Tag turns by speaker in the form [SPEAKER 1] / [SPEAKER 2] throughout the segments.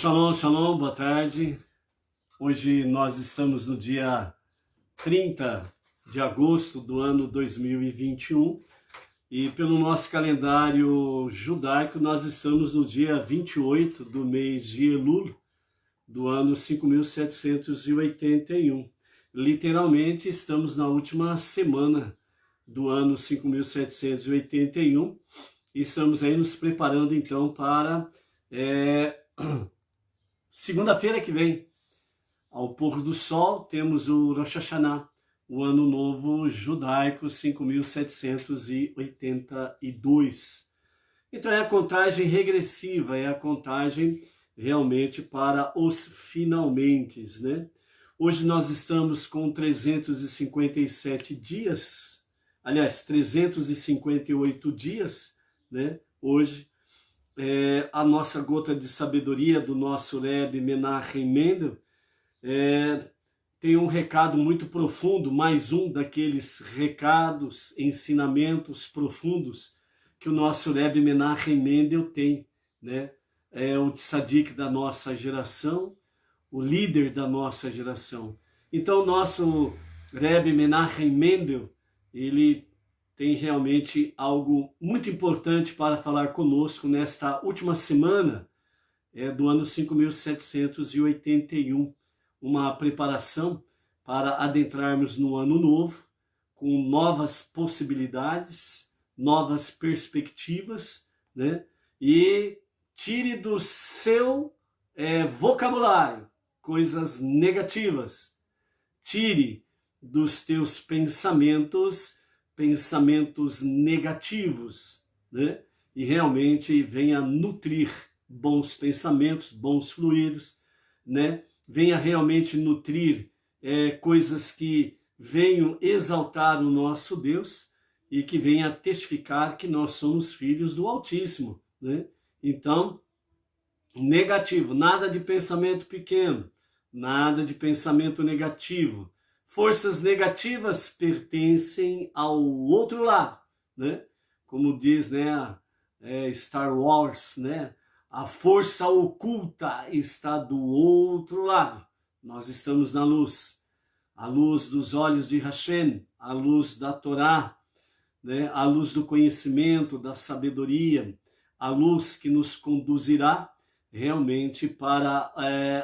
[SPEAKER 1] Shalom, shalom, boa tarde. Hoje nós estamos no dia 30 de agosto do ano 2021 e pelo nosso calendário judaico nós estamos no dia 28 do mês de Elul do ano 5781. Literalmente estamos na última semana do ano 5781 e estamos aí nos preparando então para segunda-feira que vem, ao pôr do sol, temos o Rosh Hashanah, o Ano Novo Judaico 5782. Então é a contagem regressiva, é a contagem realmente para os finalmentes, né? Hoje nós estamos com 357 dias, aliás, 358 dias, né? Hoje, a nossa gota de sabedoria do nosso Rebbe Menachem Mendel tem um recado muito profundo, mais um daqueles recados, ensinamentos profundos que o nosso Rebbe Menachem Mendel tem, né? É o tzadik da nossa geração, o líder da nossa geração. Então, o nosso Rebbe Menachem Mendel, ele tem realmente algo muito importante para falar conosco nesta última semana do ano 5781, uma preparação para adentrarmos no ano novo, com novas possibilidades, novas perspectivas, né? E tire do seu vocabulário coisas negativas, tire dos teus pensamentos negativos, né? E realmente venha nutrir bons pensamentos, bons fluidos, né? Venha realmente nutrir coisas que venham exaltar o nosso Deus e que venha testificar que nós somos filhos do Altíssimo, né? Então, negativo, nada de pensamento pequeno, nada de pensamento negativo. Forças negativas pertencem ao outro lado, né? Como diz, né, Star Wars, né? A força oculta está do outro lado. Nós estamos na luz, a luz dos olhos de Hashem, a luz da Torá, né? A luz do conhecimento, da sabedoria, a luz que nos conduzirá realmente para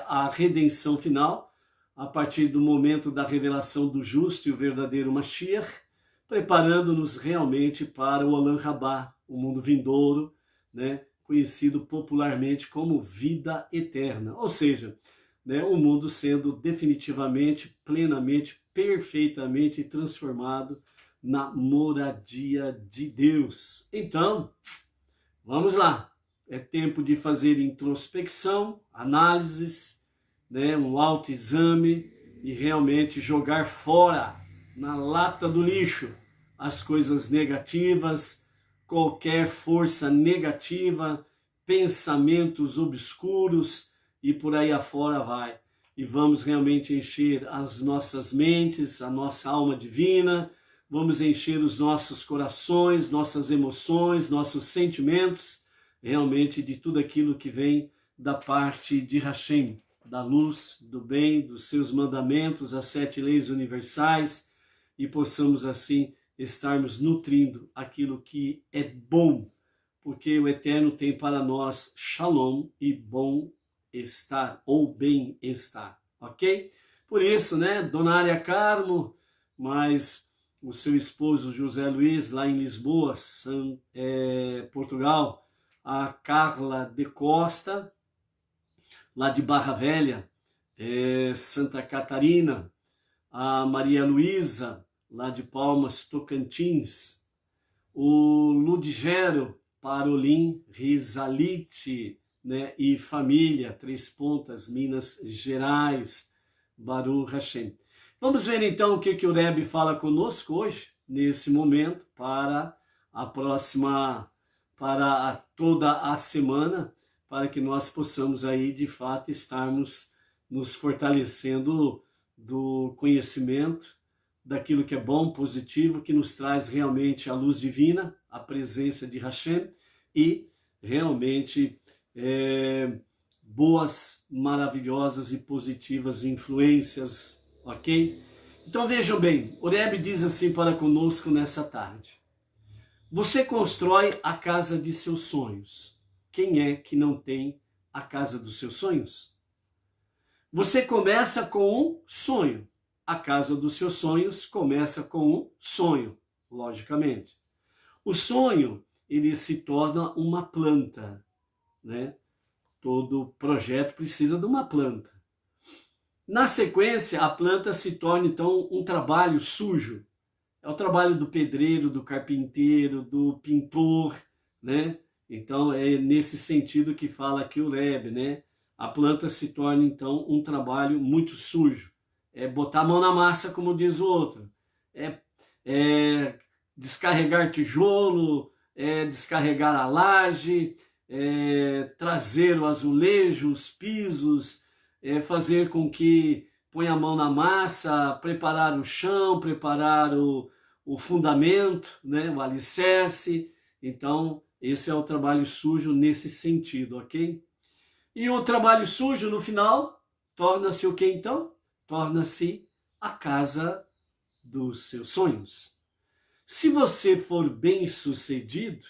[SPEAKER 1] a redenção final, a partir do momento da revelação do justo e o verdadeiro Mashiach, preparando-nos realmente para o Olam Rabá, o mundo vindouro, né, conhecido popularmente como vida eterna. Ou seja, né, o mundo sendo definitivamente, plenamente, perfeitamente transformado na moradia de Deus. Então, vamos lá. É tempo de fazer introspecção, análises, né, um autoexame e realmente jogar fora, na lata do lixo, as coisas negativas, qualquer força negativa, pensamentos obscuros e por aí afora vai. E vamos realmente encher as nossas mentes, a nossa alma divina, vamos encher os nossos corações, nossas emoções, nossos sentimentos, realmente de tudo aquilo que vem da parte de Hashem, da luz, do bem, dos seus mandamentos, as 7 leis universais, e possamos assim estarmos nutrindo aquilo que é bom, porque o Eterno tem para nós shalom e bom-estar, ou bem-estar, ok? Por isso, né, Dona Área Carmo, mas o seu esposo José Luiz, lá em Lisboa, Portugal, a Carla de Costa, lá de Barra Velha, Santa Catarina, a Maria Luísa, lá de Palmas, Tocantins, o Ludgero Parolim Rizalite, né, e família, Três Pontas, Minas Gerais, Baruch Hashem. Vamos ver então o que o Rebbe fala conosco hoje, nesse momento, para a próxima, para toda a semana, para que nós possamos aí, de fato, estarmos nos fortalecendo do conhecimento, daquilo que é bom, positivo, que nos traz realmente a luz divina, a presença de Hashem, e realmente boas, maravilhosas e positivas influências, ok? Então vejam bem, o Rebbe diz assim para conosco nessa tarde: você constrói a casa de seus sonhos. Quem é que não tem a casa dos seus sonhos? Você começa com um sonho. A casa dos seus sonhos começa com um sonho, logicamente. O sonho, ele se torna uma planta, né? Todo projeto precisa de uma planta. Na sequência, a planta se torna, então, um trabalho sujo. É o trabalho do pedreiro, do carpinteiro, do pintor, né? Então, é nesse sentido que fala aqui o Rebbe, né? A planta se torna, então, um trabalho muito sujo. É botar a mão na massa, como diz o outro. É descarregar tijolo, é descarregar a laje, trazer o azulejo, os pisos, fazer com que põe a mão na massa, preparar o chão, preparar o fundamento, né, o alicerce. Então, esse é o trabalho sujo nesse sentido, ok? E o trabalho sujo, no final, torna-se o que então? Torna-se a casa dos seus sonhos. Se você for bem-sucedido,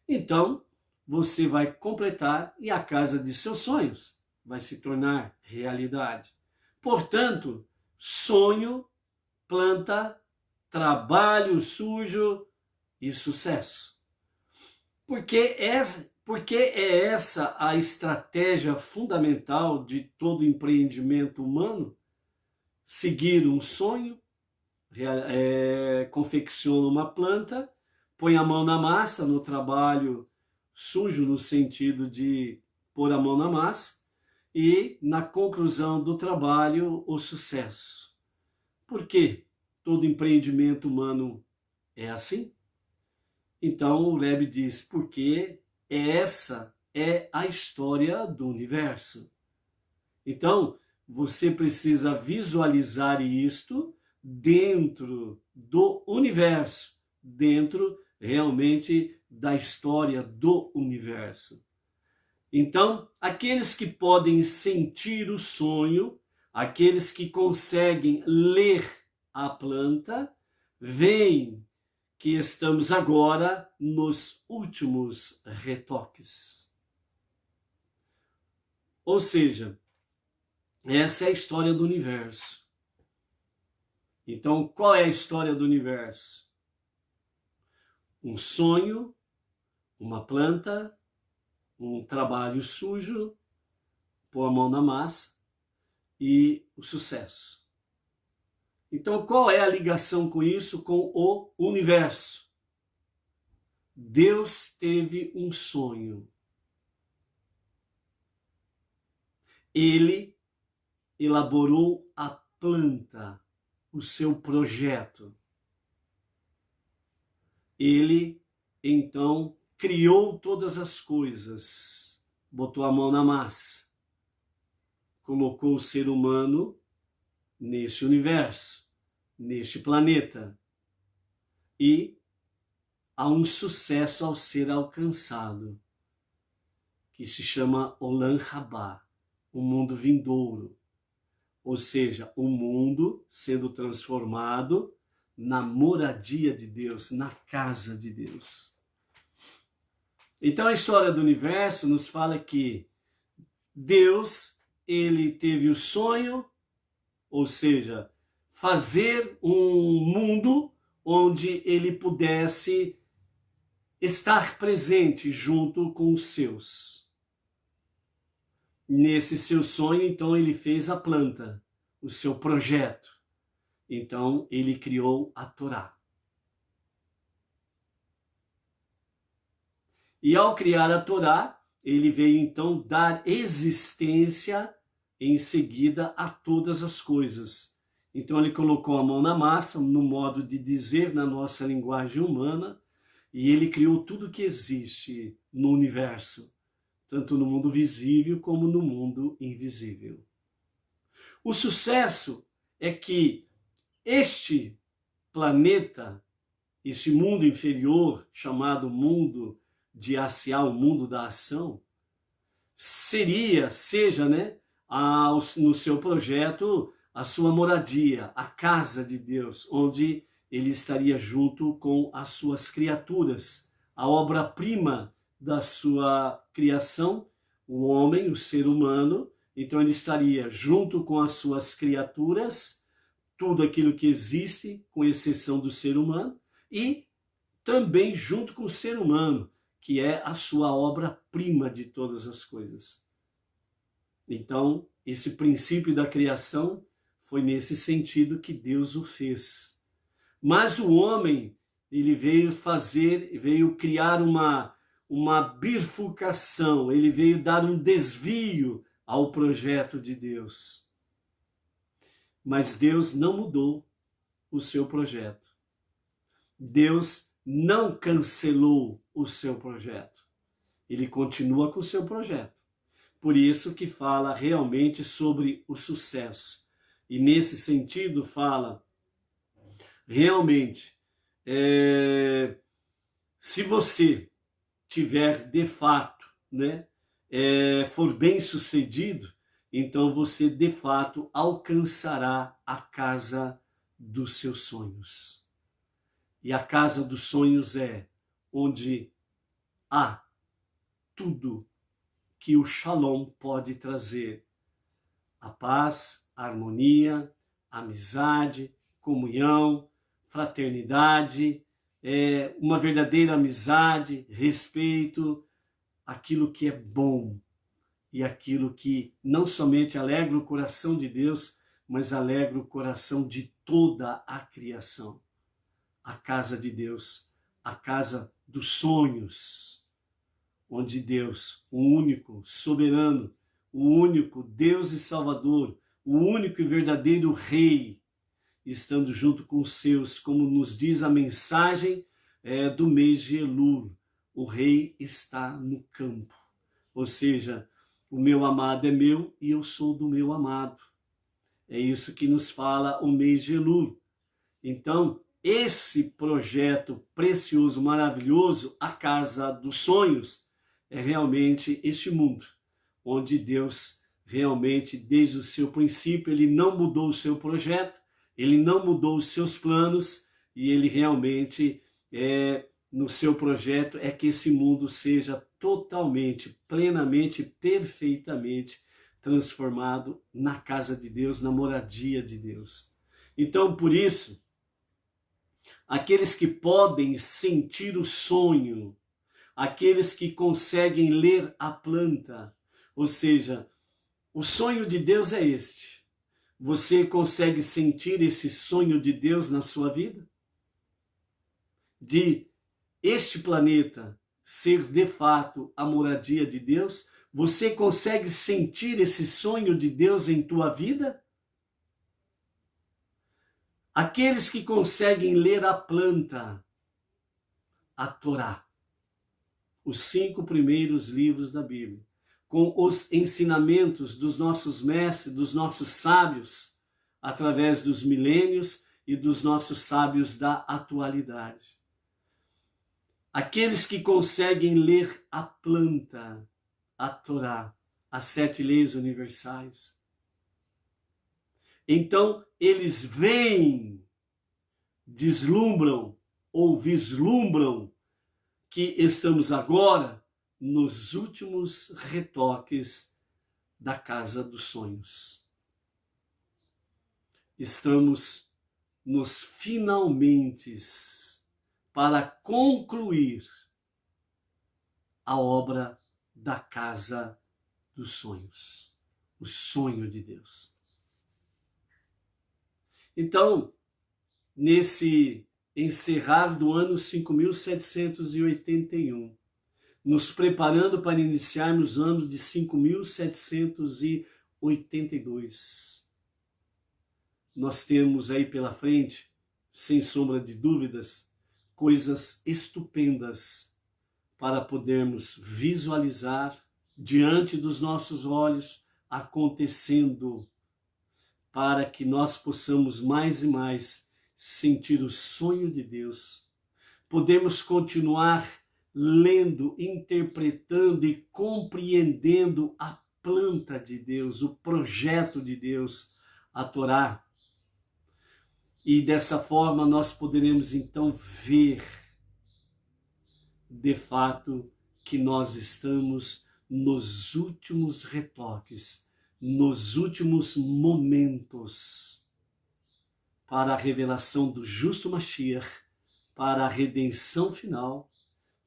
[SPEAKER 1] então você vai completar e a casa de seus sonhos vai se tornar realidade. Portanto, sonho, planta, trabalho sujo e sucesso. Porque é essa a estratégia fundamental de todo empreendimento humano: seguir um sonho, confecciona uma planta, põe a mão na massa, no trabalho sujo, no sentido de pôr a mão na massa, e na conclusão do trabalho, o sucesso. Por quê? Todo empreendimento humano é assim? Então o Rebbe diz, porque essa é a história do universo. Então, você precisa visualizar isto dentro do universo, dentro realmente da história do universo. Então, aqueles que podem sentir o sonho, aqueles que conseguem ler a planta, veem que estamos agora nos últimos retoques. Ou seja, essa é a história do universo. Então, qual é a história do universo? Um sonho, uma planta, um trabalho sujo, pôr a mão na massa e o sucesso. Então, qual é a ligação com isso, com o universo? Deus teve um sonho. Ele elaborou a planta, o seu projeto. Ele, então, criou todas as coisas, botou a mão na massa, colocou o ser humano neste universo, neste planeta. E há um sucesso ao ser alcançado, que se chama Olam Rabá, o mundo vindouro. Ou seja, o mundo sendo transformado na moradia de Deus, na casa de Deus. Então a história do universo nos fala que Deus, ele teve o sonho, ou seja, fazer um mundo onde ele pudesse estar presente junto com os seus. Nesse seu sonho, então, ele fez a planta, o seu projeto. Então, ele criou a Torá. E ao criar a Torá, ele veio, então, dar existência em seguida a todas as coisas. Então, ele colocou a mão na massa, no modo de dizer na nossa linguagem humana, e ele criou tudo que existe no universo, tanto no mundo visível como no mundo invisível. O sucesso é que este planeta, esse mundo inferior, chamado mundo de Asiá, o mundo da ação, seja, né, no seu projeto, a sua moradia, a casa de Deus, onde ele estaria junto com as suas criaturas, a obra-prima da sua criação, o homem, o ser humano. Então ele estaria junto com as suas criaturas, tudo aquilo que existe, com exceção do ser humano, e também junto com o ser humano, que é a sua obra-prima de todas as coisas. Então, esse princípio da criação foi nesse sentido que Deus o fez. Mas o homem, ele veio criar uma bifurcação, ele veio dar um desvio ao projeto de Deus. Mas Deus não mudou o seu projeto. Deus não cancelou o seu projeto. Ele continua com o seu projeto. Por isso que fala realmente sobre o sucesso. E nesse sentido fala realmente, se você tiver de fato, né, for bem sucedido, então você de fato alcançará a casa dos seus sonhos. E a casa dos sonhos é onde há tudo que o Shalom pode trazer. A paz, a harmonia, a amizade, comunhão, fraternidade, uma verdadeira amizade, respeito, aquilo que é bom e aquilo que não somente alegra o coração de Deus, mas alegra o coração de toda a criação. A casa de Deus, a casa dos sonhos, onde Deus, o único soberano, o único Deus e Salvador, o único e verdadeiro Rei, estando junto com os seus, como nos diz a mensagem do mês de Elul, o Rei está no campo. Ou seja, o meu amado é meu e eu sou do meu amado. É isso que nos fala o mês de Elul. Então, esse projeto precioso, maravilhoso, a casa dos sonhos, é realmente este mundo, onde Deus realmente, desde o seu princípio, ele não mudou o seu projeto, ele não mudou os seus planos, e ele realmente, no seu projeto, é que esse mundo seja totalmente, plenamente, perfeitamente transformado na casa de Deus, na moradia de Deus. Então, por isso, aqueles que podem sentir o sonho, aqueles que conseguem ler a planta, ou seja, o sonho de Deus é este. Você consegue sentir esse sonho de Deus na sua vida? De este planeta ser de fato a moradia de Deus? Você consegue sentir esse sonho de Deus em tua vida? Aqueles que conseguem ler a planta, a Torá, os 5 primeiros livros da Bíblia, com os ensinamentos dos nossos mestres, dos nossos sábios, através dos milênios e dos nossos sábios da atualidade. Aqueles que conseguem ler a planta, a Torá, as 7 leis universais. Então, eles veem, deslumbram ou vislumbram que estamos agora nos últimos retoques da casa dos sonhos. Estamos nos finalmente para concluir a obra da casa dos sonhos, o sonho de Deus. Então, nesse encerrar do ano 5.781, nos preparando para iniciarmos o ano de 5.782, nós temos aí pela frente, sem sombra de dúvidas, coisas estupendas para podermos visualizar diante dos nossos olhos acontecendo, para que nós possamos mais e mais sentir o sonho de Deus. Podemos continuar lendo, interpretando e compreendendo a planta de Deus, o projeto de Deus, a Torá. E dessa forma nós poderemos então ver, de fato, que nós estamos nos últimos retoques, nos últimos momentos para a revelação do justo Mashiach, para a redenção final,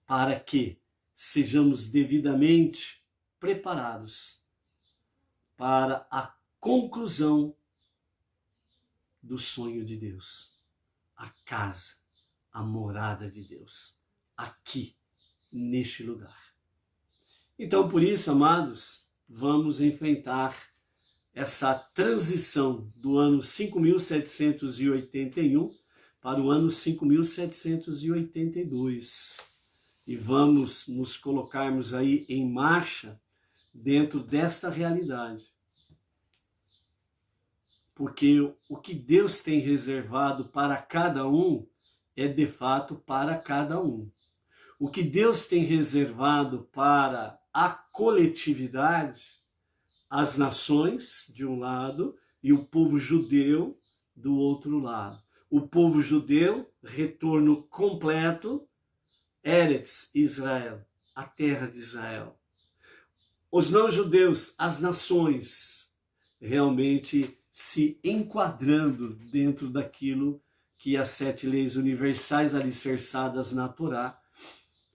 [SPEAKER 1] para que sejamos devidamente preparados para a conclusão do sonho de Deus, a casa, a morada de Deus, aqui, neste lugar. Então, por isso, amados, vamos enfrentar essa transição do ano 5.781 para o ano 5.782. E vamos nos colocarmos aí em marcha dentro desta realidade. Porque o que Deus tem reservado para cada um é de fato para cada um. O que Deus tem reservado para a coletividade, as nações de um lado e o povo judeu do outro lado. O povo judeu, retorno completo, Eretz Israel, a terra de Israel. Os não-judeus, as nações, realmente se enquadrando dentro daquilo que as 7 leis universais alicerçadas na Torá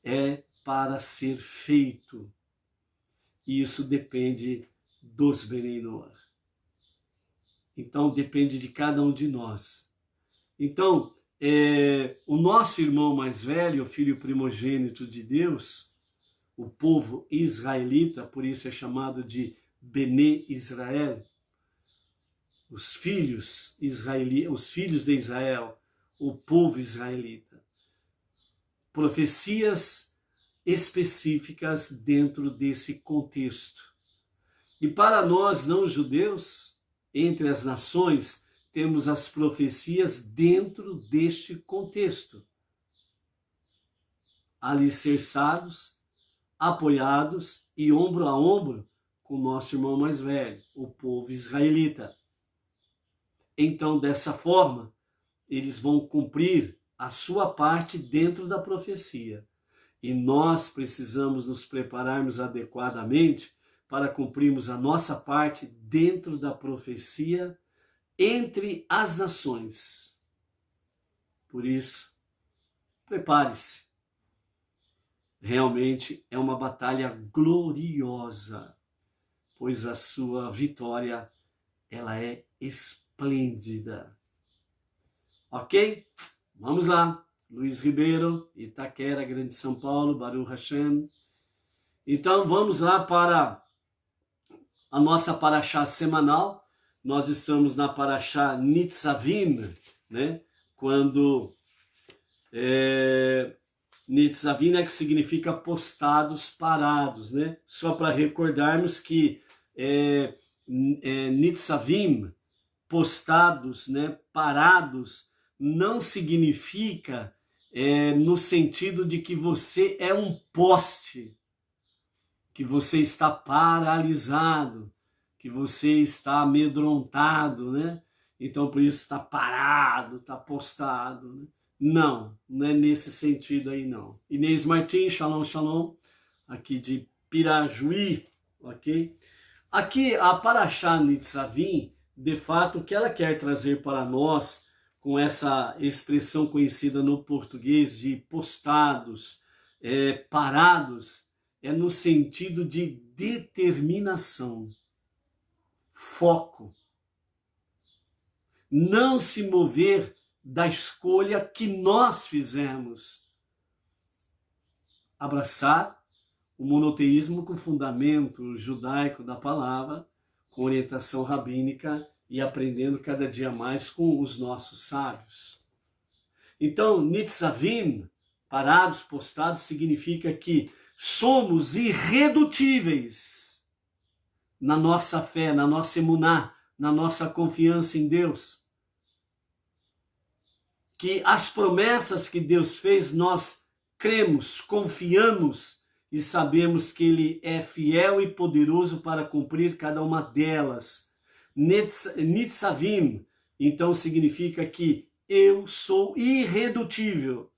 [SPEAKER 1] é para ser feito. E isso depende dos Benei Noach. Então, depende de cada um de nós. Então, o nosso irmão mais velho, o filho primogênito de Deus, o povo israelita, por isso é chamado de Benei Israel, os filhos de Israel, o povo israelita. Profecias específicas dentro desse contexto. E para nós não-judeus, entre as nações, temos as profecias dentro deste contexto. Alicerçados, apoiados e ombro a ombro com o nosso irmão mais velho, o povo israelita. Então, dessa forma, eles vão cumprir a sua parte dentro da profecia. E nós precisamos nos prepararmos adequadamente para cumprirmos a nossa parte dentro da profecia entre as nações. Por isso, prepare-se. Realmente é uma batalha gloriosa, pois a sua vitória, ela é esplêndida. Ok? Vamos lá. Luiz Ribeiro, Itaquera, Grande São Paulo, Baruch Hashem. Então vamos lá para a nossa paraxá semanal. Nós estamos na paraxá Nitzavim, né? Quando Nitzavim é que significa postados, parados, né? Só para recordarmos que Nitzavim, postados, né? Parados, não significa no sentido de que você é um poste, que você está paralisado, que você está amedrontado, né? Então, por isso está parado, está postado, né? Não é nesse sentido aí, não. Inês Martins, shalom, shalom, aqui de Pirajuí, ok? Aqui, a Paraxá Nitzavim, de fato, o que ela quer trazer para nós, com essa expressão conhecida no português de postados, parados, é no sentido de determinação, foco. Não se mover da escolha que nós fizemos. Abraçar o monoteísmo com fundamento judaico da palavra, com orientação rabínica e aprendendo cada dia mais com os nossos sábios. Então, Nitzavim, parados, postados, significa que somos irredutíveis na nossa fé, na nossa emuná, na nossa confiança em Deus. Que as promessas que Deus fez, nós cremos, confiamos e sabemos que Ele é fiel e poderoso para cumprir cada uma delas. Nitzavim, então significa que eu sou irredutível.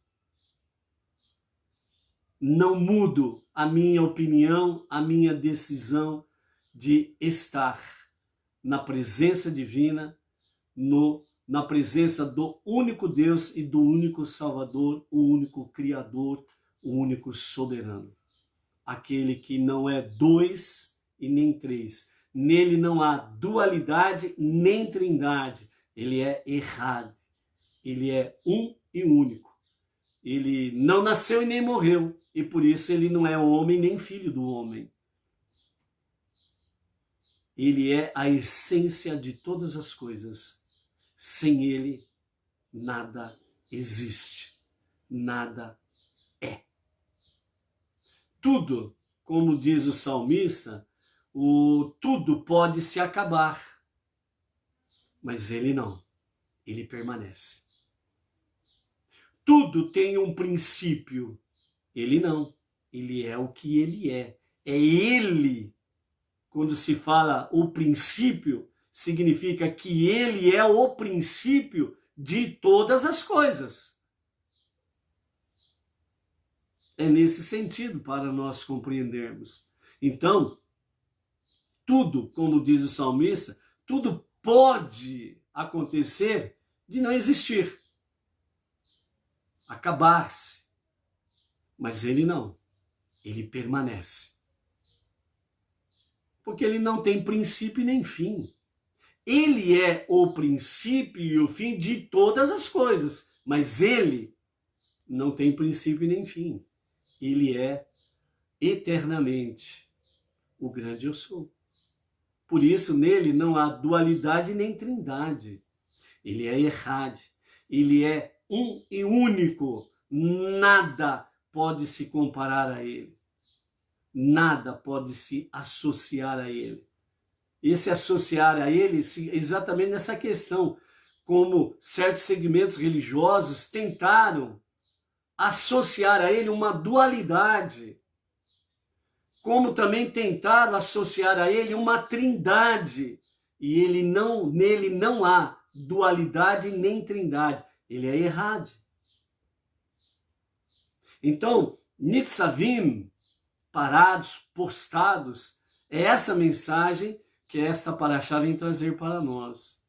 [SPEAKER 1] Não mudo a minha opinião, a minha decisão de estar na presença divina, na presença do único Deus e do único Salvador, o único Criador, o único soberano. Aquele que não é dois e nem três. Nele não há dualidade nem trindade. Ele é errado. Ele é um e único. Ele não nasceu e nem morreu. E por isso ele não é homem nem filho do homem. Ele é a essência de todas as coisas. Sem ele, nada existe. Nada é. Tudo, como diz o salmista, tudo pode se acabar. Mas ele não. Ele permanece. Tudo tem um princípio. Ele não. Ele é o que ele é. É ele. Quando se fala o princípio, significa que ele é o princípio de todas as coisas. É nesse sentido para nós compreendermos. Então, tudo, como diz o salmista, tudo pode acontecer de não existir, acabar-se. Mas ele não, ele permanece. Porque ele não tem princípio nem fim. Ele é o princípio e o fim de todas as coisas, mas ele não tem princípio nem fim. Ele é eternamente o grande eu sou. Por isso, nele não há dualidade nem trindade. Ele é errado. Ele é um e único. Nada pode se comparar a ele. Nada pode se associar a ele. Esse associar a ele, exatamente nessa questão, como certos segmentos religiosos tentaram associar a ele uma dualidade, como também tentaram associar a ele uma trindade, e nele não há dualidade nem trindade, ele é errado. Então, Nitzavim, parados, postados, é essa mensagem que esta paraxá vem trazer para nós.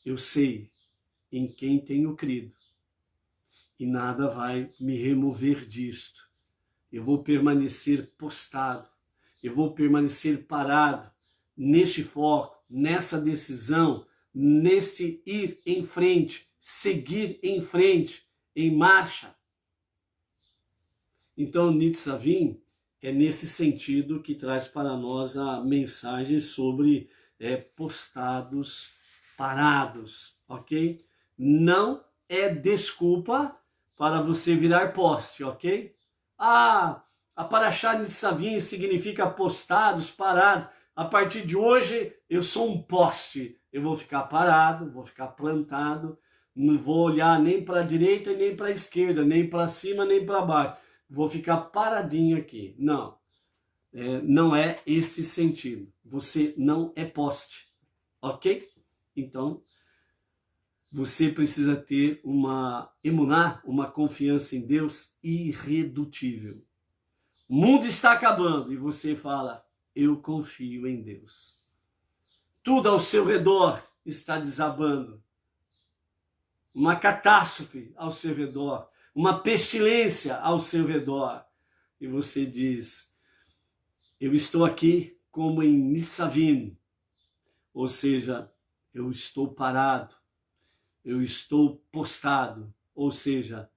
[SPEAKER 1] Eu sei em quem tenho crido e nada vai me remover disto. Eu vou permanecer postado, eu vou permanecer parado neste foco, nessa decisão, nesse ir em frente, seguir em frente, em marcha. Então, Nitzavim é nesse sentido que traz para nós a mensagem sobre postados, parados, ok? Não é desculpa para você virar poste, ok? A paraxá Nitzavim significa postados, parados. A partir de hoje eu sou um poste, eu vou ficar parado, vou ficar plantado, não vou olhar nem para a direita nem para a esquerda, nem para cima nem para baixo. Vou ficar paradinho aqui. Não, não é este sentido. Você não é poste, ok? Então, você precisa ter uma emuná, uma confiança em Deus irredutível. O mundo está acabando e você fala, eu confio em Deus. Tudo ao seu redor está desabando. Uma catástrofe ao seu redor. Uma pestilência ao seu redor. E você diz, eu estou aqui como em Nitzavim. Ou seja, eu estou parado. Eu estou postado. Ou seja,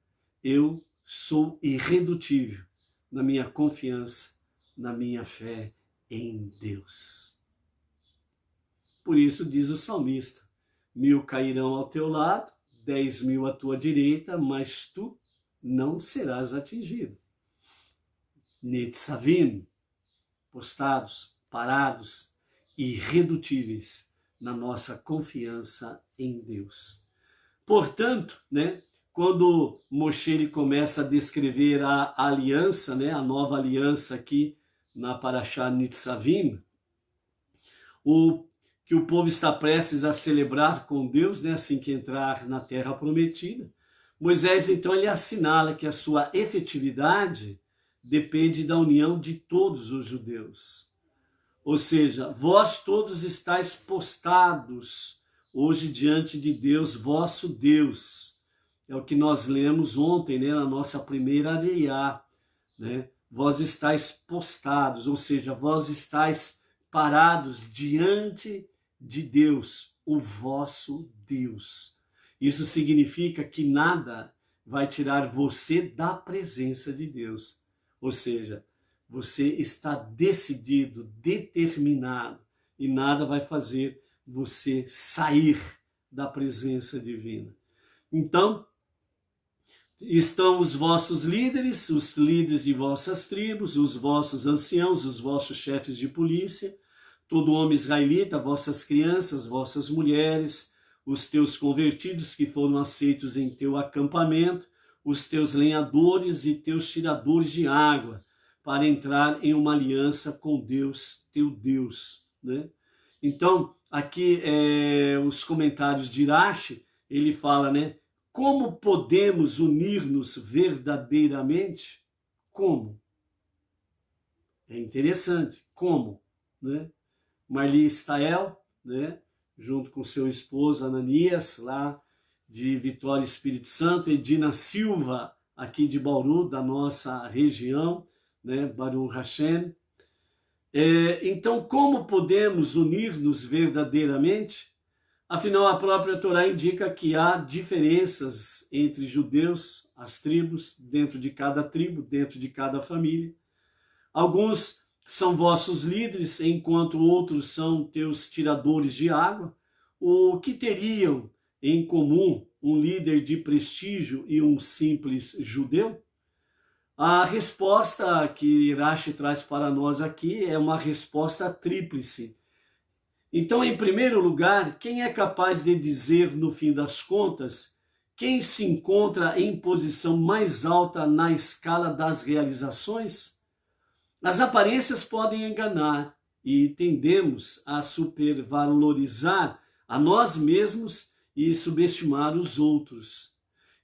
[SPEAKER 1] eu sou irredutível na minha confiança, na minha fé em Deus. Por isso diz o salmista, 1000 cairão ao teu lado, 10.000 à tua direita, mas tu não serás atingido. Nitzavim, postados, parados, irredutíveis na nossa confiança em Deus. Portanto, quando Moshe ele começa a descrever a aliança, né, a nova aliança aqui na Parashá Nitzavim, que o povo está prestes a celebrar com Deus, né, assim que entrar na Terra Prometida, Moisés, então, ele assinala que a sua efetividade depende da união de todos os judeus. Ou seja, vós todos estáis postados hoje diante de Deus, vosso Deus. É o que nós lemos ontem, né, na nossa primeira Ariá, né? Vós estáis postados, ou seja, vós estáis parados diante de Deus, o vosso Deus. Isso significa que nada vai tirar você da presença de Deus. Ou seja, você está decidido, determinado, e nada vai fazer você sair da presença divina. Então, estão os vossos líderes, os líderes de vossas tribos, os vossos anciãos, os vossos chefes de polícia, todo homem israelita, vossas crianças, vossas mulheres, os teus convertidos que foram aceitos em teu acampamento, os teus lenhadores e teus tiradores de água, para entrar em uma aliança com Deus, teu Deus, né? Então, aqui os comentários de Irache, ele fala, né? Como podemos unir-nos verdadeiramente? Como? É interessante. Como? Né? Marli Stael, né? Junto com seu esposo Ananias, lá de Vitória Espírito Santo, e Dina Silva, aqui de Bauru, da nossa região, né? Baruch Hashem. Então, como podemos unir-nos verdadeiramente? Afinal, a própria Torá indica que há diferenças entre judeus, as tribos, dentro de cada tribo, dentro de cada família. Alguns são vossos líderes, enquanto outros são teus tiradores de água. O que teriam em comum um líder de prestígio e um simples judeu? A resposta que Irache traz para nós aqui é uma resposta tríplice. Então, em primeiro lugar, quem é capaz de dizer, no fim das contas, quem se encontra em posição mais alta na escala das realizações? As aparências podem enganar e tendemos a supervalorizar a nós mesmos e subestimar os outros.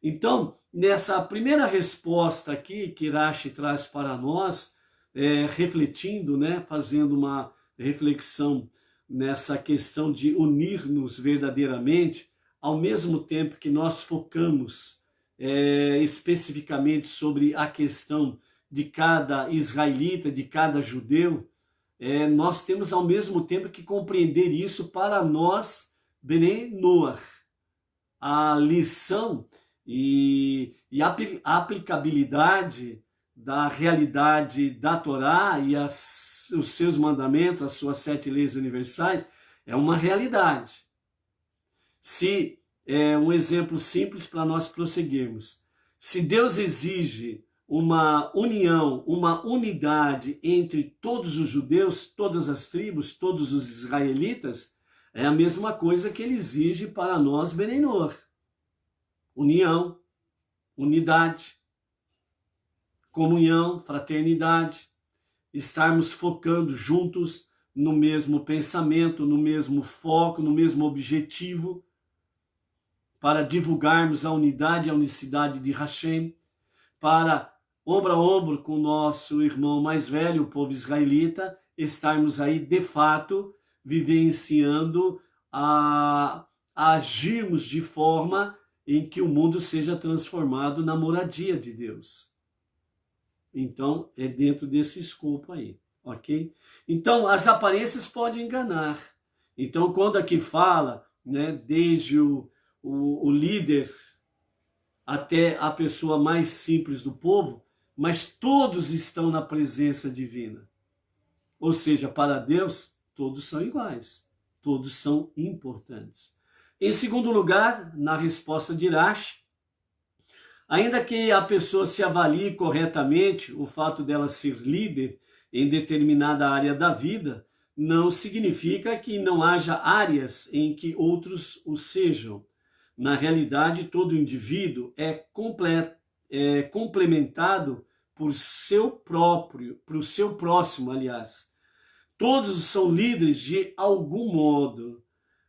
[SPEAKER 1] Então, nessa primeira resposta aqui que Irache traz para nós, refletindo, né, fazendo uma reflexão nessa questão de unir-nos verdadeiramente, ao mesmo tempo que nós focamos especificamente sobre a questão de cada israelita, de cada judeu, nós temos ao mesmo tempo que compreender isso para nós, Bnei Noach. A lição e a aplicabilidade da realidade da Torá e os seus mandamentos, as suas 7 leis universais, é uma realidade. Se um exemplo simples para nós prosseguirmos. Se Deus exige uma união, uma unidade entre todos os judeus, todas as tribos, todos os israelitas, é a mesma coisa que ele exige para nós, Bnei Noach. União, unidade, comunhão, fraternidade, estarmos focando juntos no mesmo pensamento, no mesmo foco, no mesmo objetivo, para divulgarmos a unidade e a unicidade de Hashem, para, ombro a ombro com o nosso irmão mais velho, o povo israelita, estarmos aí, de fato, vivenciando, a agirmos de forma em que o mundo seja transformado na moradia de Deus. Então, é dentro desse escopo aí, ok? Então, as aparências podem enganar. Então, quando aqui fala, né, desde o líder até a pessoa mais simples do povo, mas todos estão na presença divina. Ou seja, para Deus, todos são iguais, todos são importantes. Em segundo lugar, na resposta de Irache, ainda que a pessoa se avalie corretamente, o fato dela ser líder em determinada área da vida não significa que não haja áreas em que outros o sejam. Na realidade, todo indivíduo é complementado por o seu próximo, aliás. Todos são líderes de algum modo.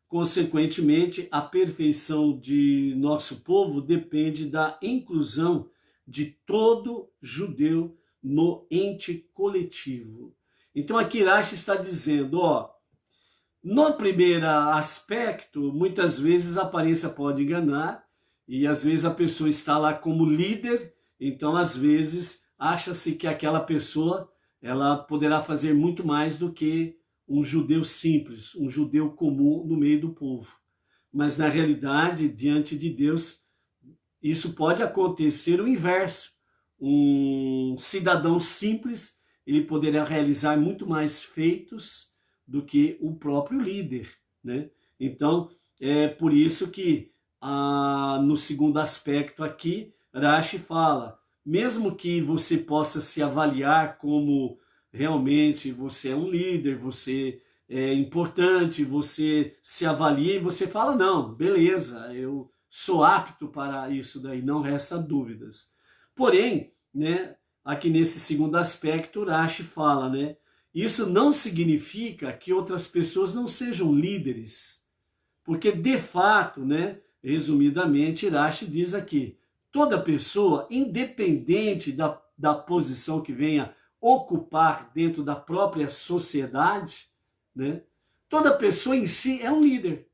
[SPEAKER 1] Consequentemente, a perfeição de nosso povo depende da inclusão de todo judeu no ente coletivo. Então aqui Rashi está dizendo, no primeiro aspecto, muitas vezes a aparência pode enganar, e às vezes a pessoa está lá como líder, então às vezes acha-se que aquela pessoa ela poderá fazer muito mais do que um judeu simples, um judeu comum no meio do povo. Mas na realidade, diante de Deus, isso pode acontecer o inverso. Um cidadão simples, ele poderá realizar muito mais feitos do que o próprio líder, né? Então, é por isso que no segundo aspecto aqui, Rashi fala, mesmo que você possa se avaliar como realmente você é um líder, você é importante, você se avalia e você fala, não, beleza, eu sou apto para isso daí, não resta dúvidas. Porém, né, aqui nesse segundo aspecto, Rashi fala, né, isso não significa que outras pessoas não sejam líderes, porque de fato, né, resumidamente, Rashi diz aqui, toda pessoa, independente da posição que venha ocupar dentro da própria sociedade, né, toda pessoa em si é um líder.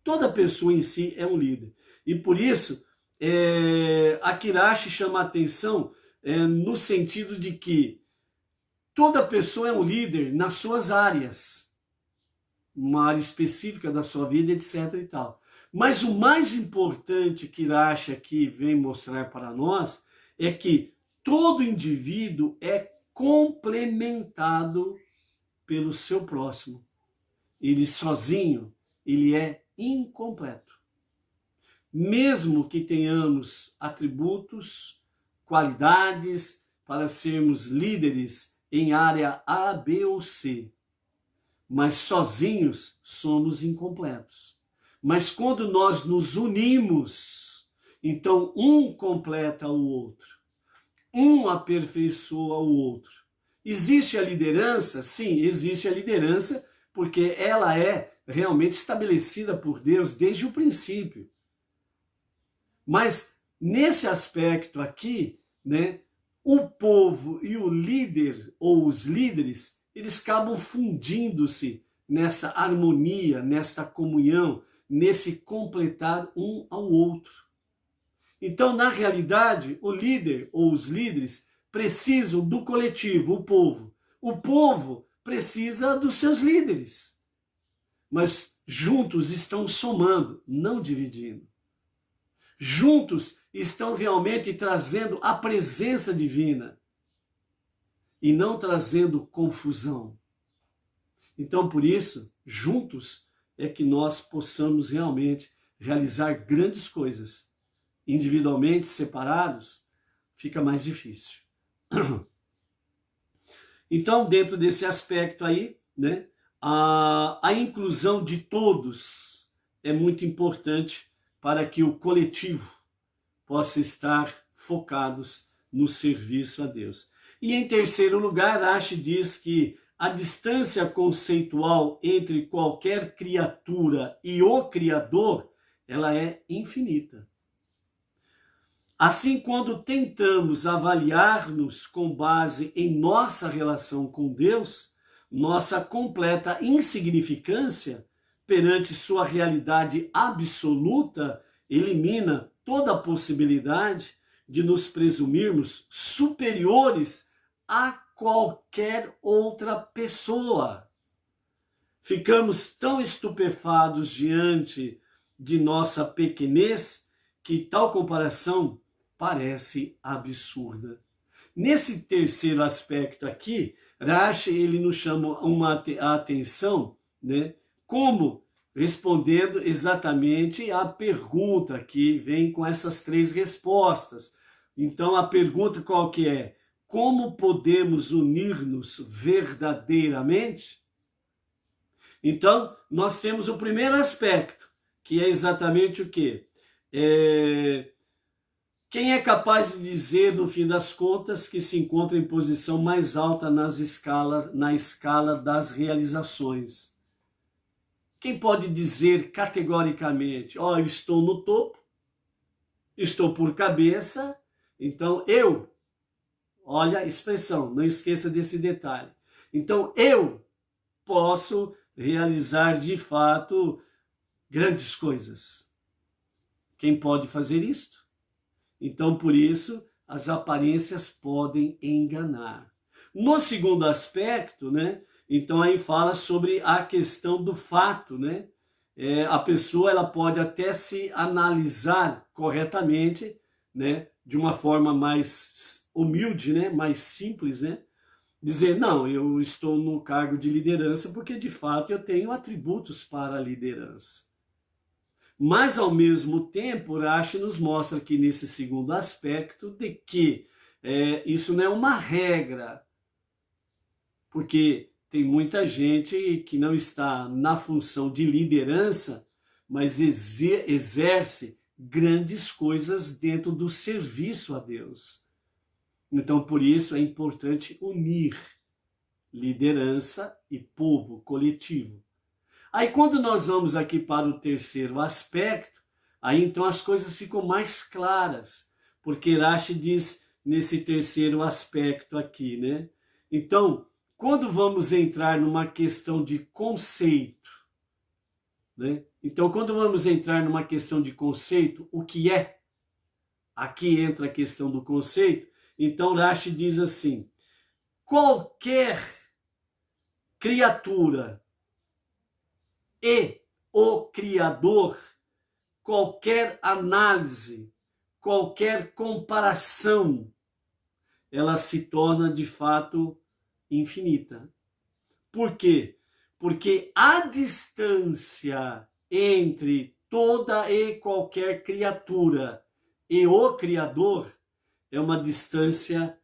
[SPEAKER 1] Toda pessoa em si é um líder. E por isso, aqui Rashi chama a atenção no sentido de que toda pessoa é um líder nas suas áreas, uma área específica da sua vida, etc. e tal. Mas o mais importante que Rashi aqui vem mostrar para nós é que todo indivíduo é complementado pelo seu próximo. Ele sozinho, ele é incompleto. Mesmo que tenhamos atributos, qualidades para sermos líderes em área A, B ou C, mas sozinhos somos incompletos. Mas quando nós nos unimos, então um completa o outro. Um aperfeiçoa o outro. Existe a liderança? Sim, existe a liderança, porque ela é realmente estabelecida por Deus desde o princípio. Mas nesse aspecto aqui, né, o povo e o líder, ou os líderes, eles acabam fundindo-se nessa harmonia, nessa comunhão, nesse completar um ao outro. Então, na realidade, o líder ou os líderes precisam do coletivo, o povo. O povo precisa dos seus líderes. Mas juntos estão somando, não dividindo. Juntos estão realmente trazendo a presença divina e não trazendo confusão. Então, por isso, juntos é que nós possamos realmente realizar grandes coisas. Individualmente, separados, fica mais difícil. Então, dentro desse aspecto aí, né, a inclusão de todos é muito importante para que o coletivo possa estar focados no serviço a Deus. E em terceiro lugar, Rashi diz que a distância conceitual entre qualquer criatura e o Criador, ela é infinita. Assim, quando tentamos avaliar-nos com base em nossa relação com Deus, nossa completa insignificância perante sua realidade absoluta elimina toda a possibilidade de nos presumirmos superiores a qualquer outra pessoa. Ficamos tão estupefados diante de nossa pequenez que tal comparação parece absurda. Nesse terceiro aspecto aqui, Rashi ele nos chama a atenção, né, como respondendo exatamente à pergunta que vem com essas três respostas. Então a pergunta qual que é? Como podemos unir-nos verdadeiramente? Então nós temos o primeiro aspecto, que é exatamente o quê? Quem é capaz de dizer, no fim das contas, que se encontra em posição mais alta na escala das realizações? Quem pode dizer categoricamente, ó, eu estou no topo, estou por cabeça, então eu, olha a expressão, não esqueça desse detalhe. Então eu posso realizar de fato grandes coisas. Quem pode fazer isto? Então, por isso, as aparências podem enganar. No segundo aspecto, né? Então aí fala sobre a questão do fato, né? A pessoa ela pode até se analisar corretamente, né? De uma forma mais humilde, né? Mais simples, né? Dizer, não, eu estou no cargo de liderança porque de fato eu tenho atributos para a liderança. Mas, ao mesmo tempo, Rashi nos mostra aqui nesse segundo aspecto de que isso não é uma regra, porque tem muita gente que não está na função de liderança, mas exerce grandes coisas dentro do serviço a Deus. Então, por isso é importante unir liderança e povo coletivo. Aí quando nós vamos aqui para o terceiro aspecto, aí então as coisas ficam mais claras, porque Rashi diz nesse terceiro aspecto aqui, né? Então, quando vamos entrar numa questão de conceito, né? Então, quando vamos entrar numa questão de conceito, o que é? Aqui entra a questão do conceito. Então, Rashi diz assim, qualquer criatura e o Criador, qualquer análise, qualquer comparação, ela se torna de fato infinita. Por quê? Porque a distância entre toda e qualquer criatura e o Criador é uma distância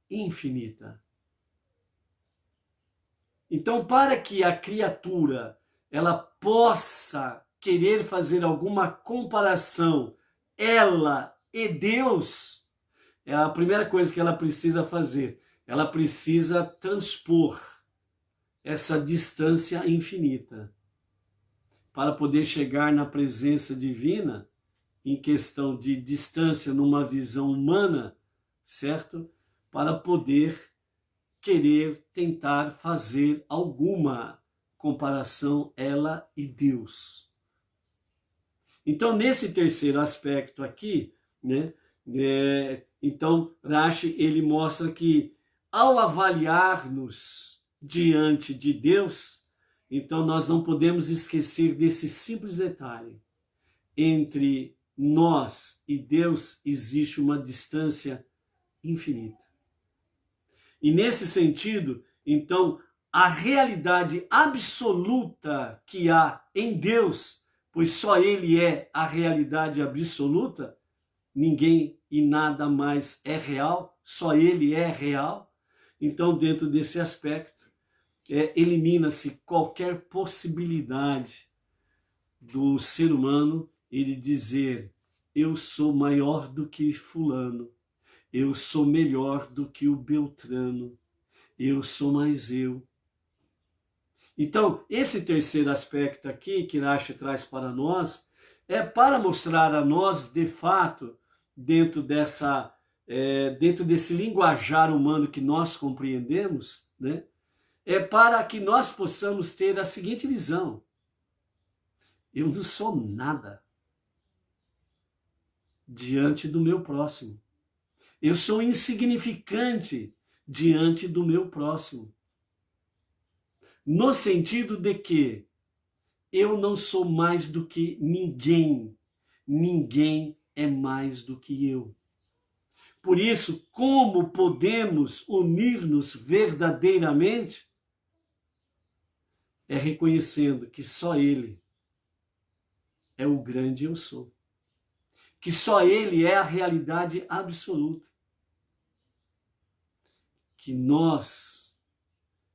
[SPEAKER 1] infinita. Então, para que a criatura ela possa querer fazer alguma comparação, ela e Deus, é a primeira coisa que ela precisa fazer. Ela precisa transpor essa distância infinita para poder chegar na presença divina, em questão de distância numa visão humana, certo? Para poder querer tentar fazer alguma comparação ela e Deus. Então, nesse terceiro aspecto aqui, né, então Rashi ele mostra que ao avaliar-nos diante de Deus, então nós não podemos esquecer desse simples detalhe. Entre nós e Deus existe uma distância infinita. E nesse sentido, então, a realidade absoluta que há em Deus, pois só Ele é a realidade absoluta, ninguém e nada mais é real, só Ele é real. Então, dentro desse aspecto, elimina-se qualquer possibilidade do ser humano ele dizer, eu sou maior do que fulano, eu sou melhor do que o Beltrano, eu sou mais eu. Então, esse terceiro aspecto aqui que Rashi traz para nós é para mostrar a nós, de fato, dentro desse linguajar humano que nós compreendemos, né? É para que nós possamos ter a seguinte visão. Eu não sou nada diante do meu próximo. Eu sou insignificante diante do meu próximo. No sentido de que eu não sou mais do que ninguém. Ninguém é mais do que eu. Por isso, como podemos unir-nos verdadeiramente? É reconhecendo que só Ele é o grande eu sou. Que só Ele é a realidade absoluta. Que nós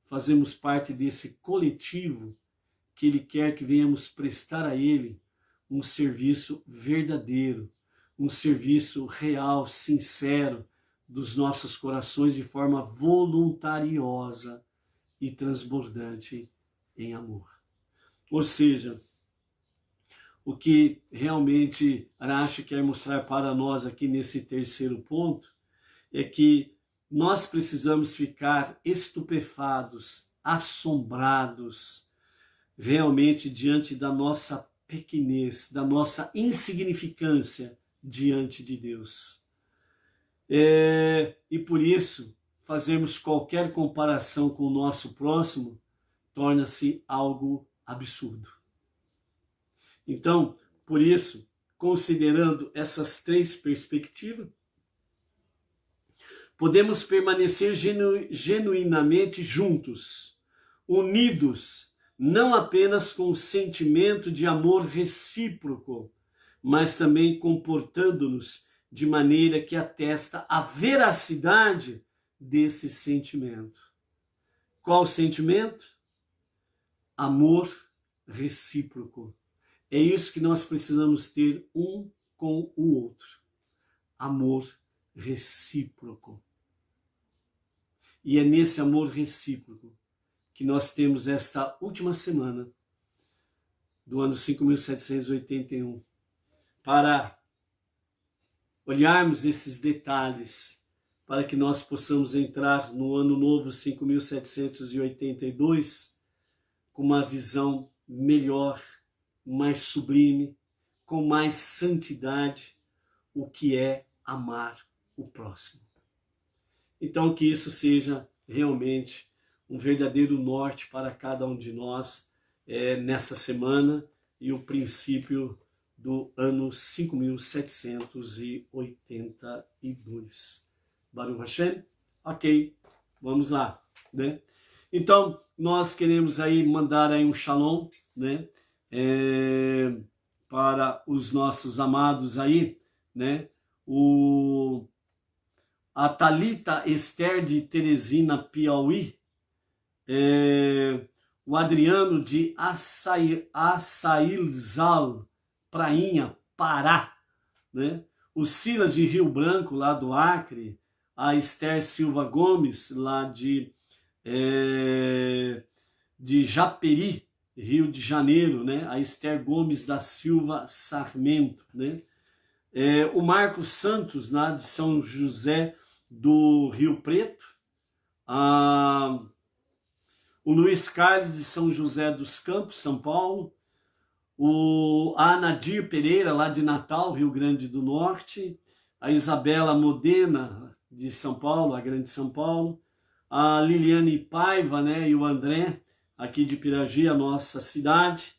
[SPEAKER 1] fazemos parte desse coletivo que Ele quer que venhamos prestar a Ele um serviço verdadeiro, um serviço real, sincero dos nossos corações de forma voluntariosa e transbordante em amor. Ou seja, o que realmente Arashi quer mostrar para nós aqui nesse terceiro ponto é que nós precisamos ficar estupefados, assombrados, realmente diante da nossa pequenez, da nossa insignificância diante de Deus. E por isso, fazermos qualquer comparação com o nosso próximo torna-se algo absurdo. Então, por isso, considerando essas três perspectivas, podemos permanecer genuinamente juntos, unidos, não apenas com o sentimento de amor recíproco, mas também comportando-nos de maneira que atesta a veracidade desse sentimento. Qual sentimento? Amor recíproco. É isso que nós precisamos ter um com o outro. Amor recíproco. E é nesse amor recíproco que nós temos esta última semana do ano 5.781 para olharmos esses detalhes, para que nós possamos entrar no ano novo 5.782 com uma visão melhor, mais sublime, com mais santidade, o que é amar o próximo. Então, que isso seja realmente um verdadeiro norte para cada um de nós nesta semana e o princípio do ano 5.782. Baruch Hashem? Ok, vamos lá, né? Então, nós queremos aí mandar aí um shalom, né? Para os nossos amados aí, né? A Thalita Esther de Teresina, Piauí, o Adriano de Açailzal, Prainha, Pará, né? O Silas de Rio Branco, lá do Acre, a Esther Silva Gomes, lá de Japeri, Rio de Janeiro, né? A Esther Gomes da Silva Sarmento, né? O Marcos Santos, lá de São José do Rio Preto, o Luiz Carlos de São José dos Campos, São Paulo, a Nadir Pereira, lá de Natal, Rio Grande do Norte, a Isabela Modena, de São Paulo, a Grande São Paulo, a Liliane Paiva, né, e o André, aqui de Piragi, a nossa cidade,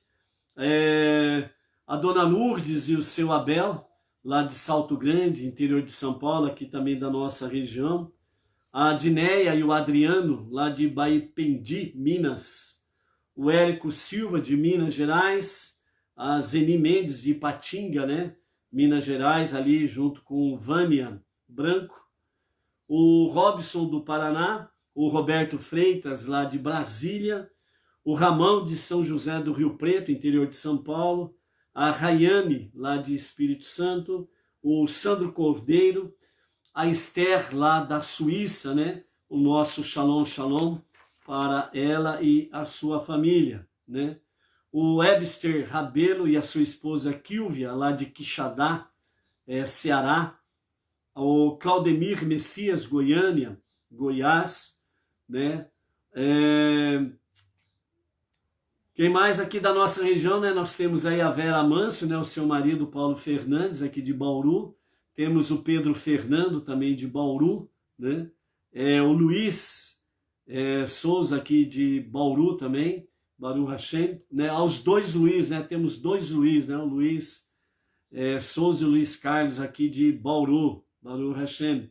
[SPEAKER 1] a Dona Lourdes e o seu Abel, lá de Salto Grande, interior de São Paulo, aqui também da nossa região, a Dinéia e o Adriano, lá de Baipendi, Minas, o Érico Silva, de Minas Gerais, a Zeni Mendes, de Ipatinga, né, Minas Gerais, ali junto com o Vânia Branco, o Robson do Paraná, o Roberto Freitas, lá de Brasília, o Ramão de São José do Rio Preto, interior de São Paulo, a Rayane, lá de Espírito Santo, o Sandro Cordeiro, a Esther, lá da Suíça, né? O nosso Shalom Shalom para ela e a sua família, né? O Webster Rabelo e a sua esposa Kilvia, lá de Quixadá, Ceará, o Claudemir Messias, Goiânia, Goiás, né? Quem mais aqui da nossa região, né? Nós temos aí a Vera Manso, né? O seu marido Paulo Fernandes, aqui de Bauru. Temos o Pedro Fernando, também de Bauru, né? O Luiz Souza, aqui de Bauru também, Baruch Hashem, né? Aos dois Luiz, né? Temos dois Luiz, né? O Luiz Souza e o Luiz Carlos, aqui de Bauru, Baruch Hashem,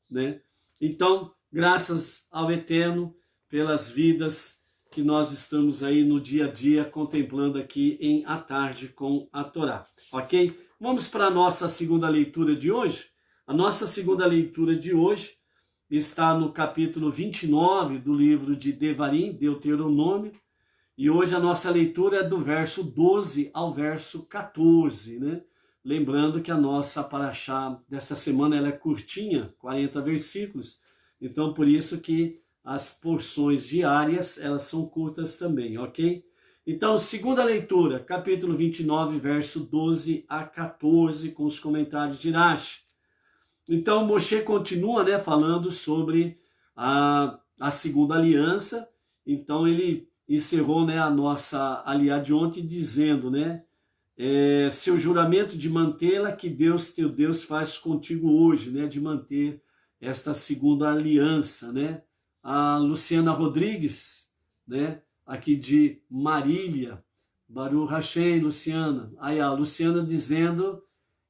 [SPEAKER 1] né? Então, graças ao Eterno pelas vidas que nós estamos aí no dia a dia contemplando aqui em A Tarde com a Torá, ok? Vamos para a nossa segunda leitura de hoje. A nossa segunda leitura de hoje está no capítulo 29 do livro de Devarim, Deuteronômio, E hoje a nossa leitura é do verso 12 ao verso 14, né? Lembrando que a nossa paraxá dessa semana ela é curtinha, 40 versículos, então por isso que as porções diárias elas são curtas também, ok? Então, segunda leitura, capítulo 29, verso 12 a 14, com os comentários de Rashi. Então, Moshe continua, né, falando sobre a segunda aliança. Então, ele encerrou, né, a nossa aliança de ontem dizendo, né, seu juramento de mantê-la que Deus, teu Deus, faz contigo hoje, né, de manter esta segunda aliança, né. A Luciana Rodrigues, né, aqui de Marília, Baruch Hashem, Luciana. Aí a Luciana dizendo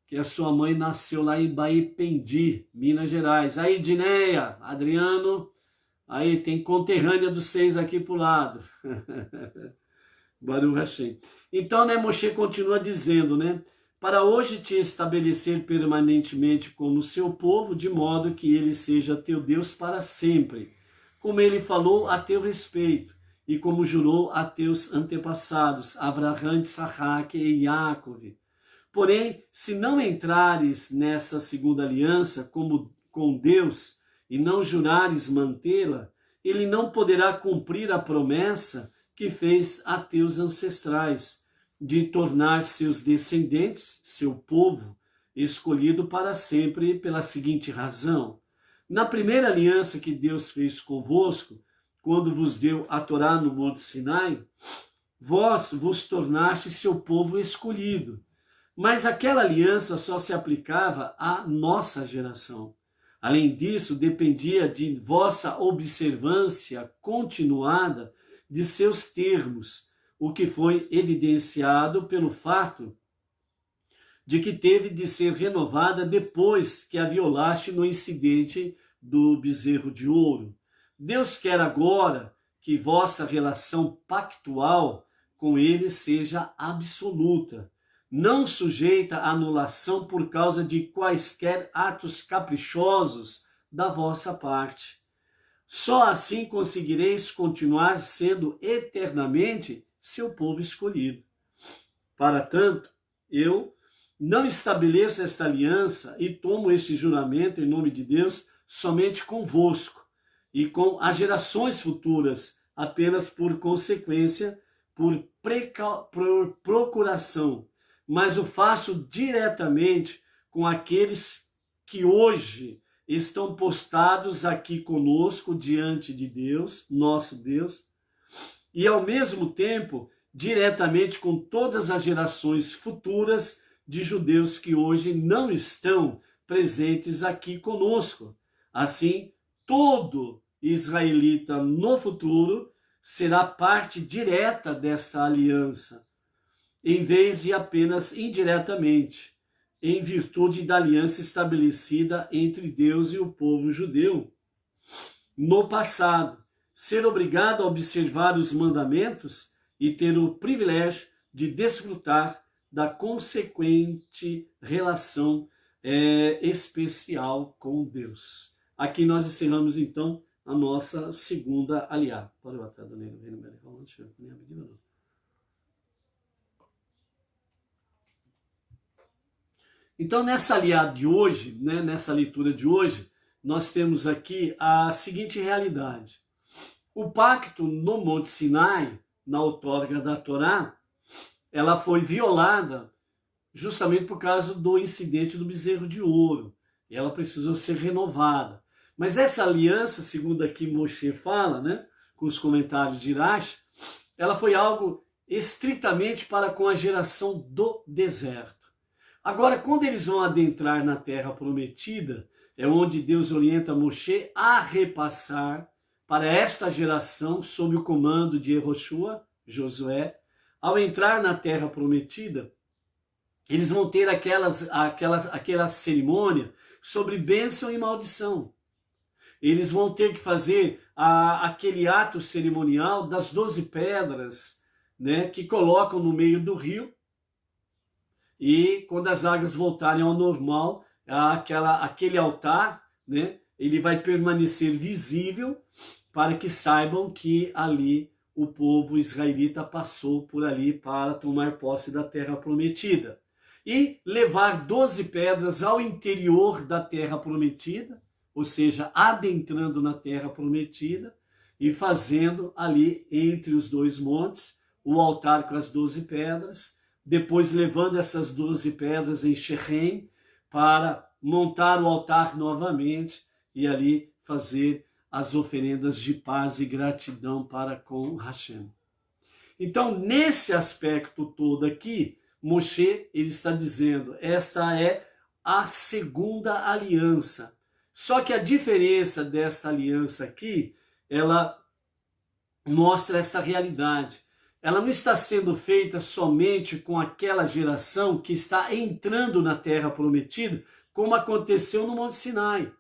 [SPEAKER 1] que a sua mãe nasceu lá em Baipendi, Minas Gerais. Aí, Dineia, Adriano, aí tem conterrânea dos 6 aqui pro lado. Baruch Hashem. Então, né, Moshe continua dizendo, né, para hoje te estabelecer permanentemente como seu povo, de modo que ele seja teu Deus para sempre, como ele falou a teu respeito, e como jurou a teus antepassados, Avraham, Isaac e Yaakov. Porém, se não entrares nessa segunda aliança como com Deus, e não jurares mantê-la, ele não poderá cumprir a promessa que fez a teus ancestrais, de tornar seus descendentes, seu povo, escolhido para sempre pela seguinte razão. Na primeira aliança que Deus fez convosco, quando vos deu a Torá no Monte Sinai, vós vos tornaste seu povo escolhido. Mas aquela aliança só se aplicava à nossa geração. Além disso, dependia de vossa observância continuada de seus termos, o que foi evidenciado pelo fato de que teve de ser renovada depois que a violaste no incidente do bezerro de ouro. Deus quer agora que vossa relação pactual com ele seja absoluta, não sujeita à anulação por causa de quaisquer atos caprichosos da vossa parte. Só assim conseguireis continuar sendo eternamente seu povo escolhido. Para tanto, eu não estabeleço esta aliança e tomo este juramento em nome de Deus somente convosco e com as gerações futuras, apenas por consequência, por procuração, mas o faço diretamente com aqueles que hoje estão postados aqui conosco diante de Deus, nosso Deus, e ao mesmo tempo diretamente com todas as gerações futuras de judeus que hoje não estão presentes aqui conosco. Assim, todo israelita no futuro será parte direta desta aliança, em vez de apenas indiretamente, em virtude da aliança estabelecida entre Deus e o povo judeu. No passado, ser obrigado a observar os mandamentos e ter o privilégio de desfrutar da consequente relação especial com Deus. Aqui nós encerramos, então, a nossa segunda aliá. Então, nessa aliá de hoje, né, nessa leitura de hoje, nós temos aqui a seguinte realidade. O pacto no Monte Sinai, na outorga da Torá, ela foi violada justamente por causa do incidente do bezerro de ouro. E ela precisou ser renovada. Mas essa aliança, segundo aqui Moshe fala, né, com os comentários de Rashi, ela foi algo estritamente para com a geração do deserto. Agora, quando eles vão adentrar na terra prometida, é onde Deus orienta Moshe a repassar para esta geração, sob o comando de Yehoshua, Josué. Ao entrar na terra prometida, eles vão ter aquela cerimônia sobre bênção e maldição. Eles vão ter que fazer aquele ato cerimonial das 12 pedras, né, que colocam no meio do rio. E quando as águas voltarem ao normal, aquele altar, né, ele vai permanecer visível para que saibam que ali o povo israelita passou por ali para tomar posse da terra prometida e levar 12 pedras ao interior da terra prometida, ou seja, adentrando na terra prometida e fazendo ali entre os dois montes o altar com as 12 pedras, depois levando essas 12 pedras em Shechem para montar o altar novamente e ali fazer as oferendas de paz e gratidão para com Hashem. Então, nesse aspecto todo aqui, Moshe ele está dizendo, esta é a segunda aliança. Só que a diferença desta aliança aqui, ela mostra essa realidade. Ela não está sendo feita somente com aquela geração que está entrando na terra prometida, como aconteceu no Monte Sinai,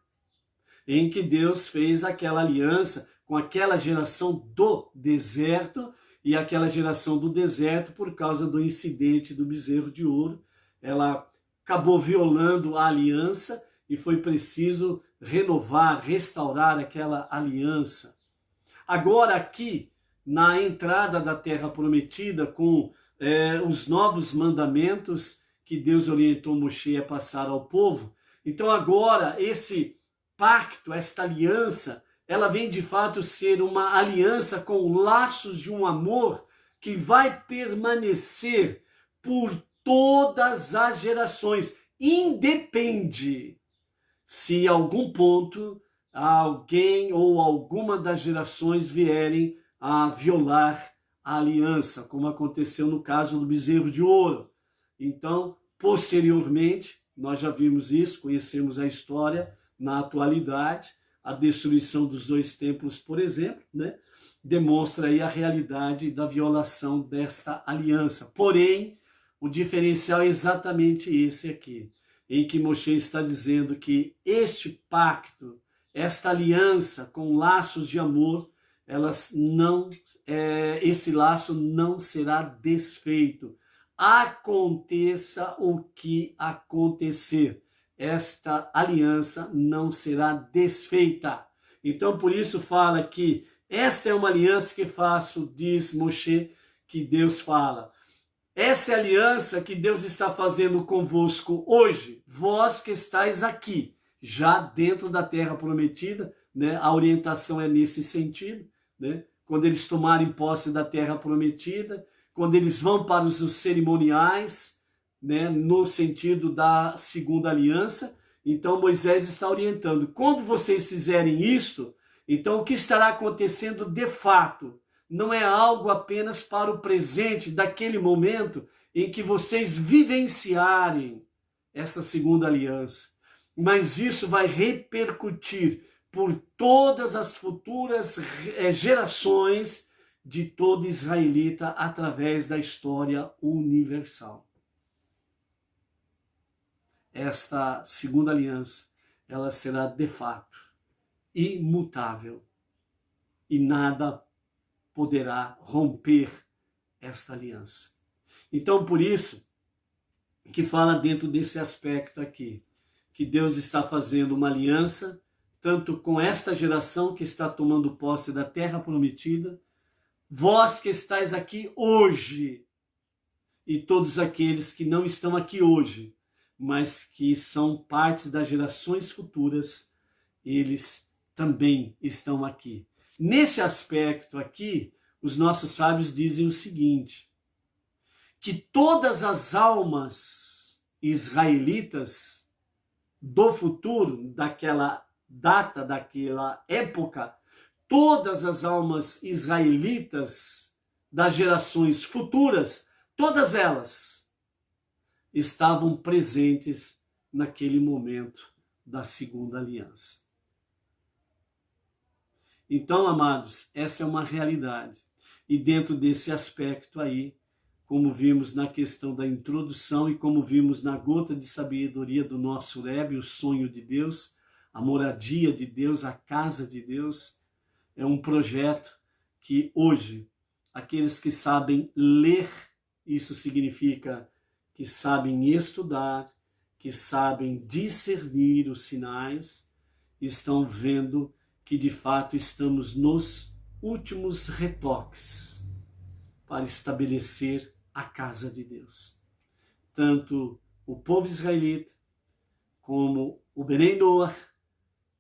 [SPEAKER 1] em que Deus fez aquela aliança com aquela geração do deserto, e aquela geração do deserto, por causa do incidente do bezerro de ouro, ela acabou violando a aliança e foi preciso renovar, restaurar aquela aliança. Agora aqui, na entrada da terra prometida, com os novos mandamentos que Deus orientou Moshe a passar ao povo, então agora esse pacto, esta aliança, ela vem de fato ser uma aliança com laços de um amor que vai permanecer por todas as gerações, independe se a algum ponto alguém ou alguma das gerações vierem a violar a aliança, como aconteceu no caso do bezerro de ouro. Então, posteriormente, nós já vimos isso, conhecemos a história na atualidade, a destruição dos 2 templos, por exemplo, né, demonstra aí a realidade da violação desta aliança. Porém, o diferencial é exatamente esse aqui, em que Moshe está dizendo que este pacto, esta aliança com laços de amor, esse laço não será desfeito. Aconteça o que acontecer, esta aliança não será desfeita. Então, por isso fala que esta é uma aliança que faço, diz Moshe, que Deus fala. Esta é a aliança que Deus está fazendo convosco hoje, vós que estáis aqui, já dentro da terra prometida, né? A orientação é nesse sentido, né? Quando eles tomarem posse da terra prometida, quando eles vão para os cerimoniais, né, no sentido da segunda aliança, então Moisés está orientando. Quando vocês fizerem isto, então o que estará acontecendo de fato não é algo apenas para o presente, daquele momento em que vocês vivenciarem essa segunda aliança, mas isso vai repercutir por todas as futuras gerações de todo israelita através da história universal. Esta segunda aliança, ela será de fato imutável e nada poderá romper esta aliança. Então, por isso que fala dentro desse aspecto aqui, que Deus está fazendo uma aliança, tanto com esta geração que está tomando posse da terra prometida, vós que estáis aqui hoje, e todos aqueles que não estão aqui hoje, mas que são partes das gerações futuras, eles também estão aqui. Nesse aspecto aqui, os nossos sábios dizem o seguinte, que todas as almas israelitas do futuro, daquela data, daquela época, todas as almas israelitas das gerações futuras, todas elas estavam presentes naquele momento da segunda aliança. Então, amados, essa é uma realidade. E dentro desse aspecto aí, como vimos na questão da introdução e como vimos na gota de sabedoria do nosso Rebbe, o sonho de Deus, a moradia de Deus, a casa de Deus, é um projeto que hoje, aqueles que sabem ler, isso significa que sabem estudar, que sabem discernir os sinais, estão vendo que de fato estamos nos últimos retoques para estabelecer a casa de Deus. Tanto o povo israelita como o Benei Noach,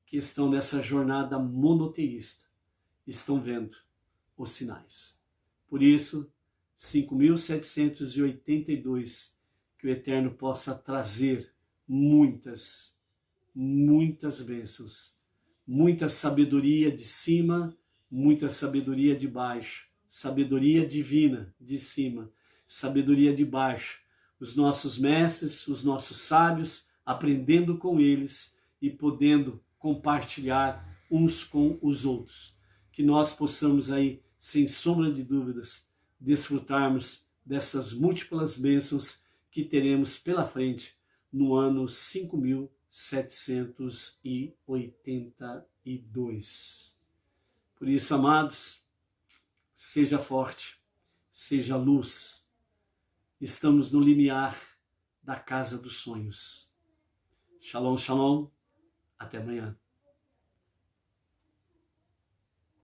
[SPEAKER 1] que estão nessa jornada monoteísta, estão vendo os sinais. Por isso, 5.782, que o Eterno possa trazer muitas bênçãos, muita sabedoria de cima, muita sabedoria de baixo, sabedoria divina de cima, sabedoria de baixo, os nossos mestres, os nossos sábios, aprendendo com eles e podendo compartilhar uns com os outros. Que nós possamos aí, sem sombra de dúvidas, desfrutarmos dessas múltiplas bênçãos que teremos pela frente no ano 5.782. Por isso, amados, seja forte, seja luz. Estamos no limiar da casa dos sonhos. Shalom, shalom. Até amanhã.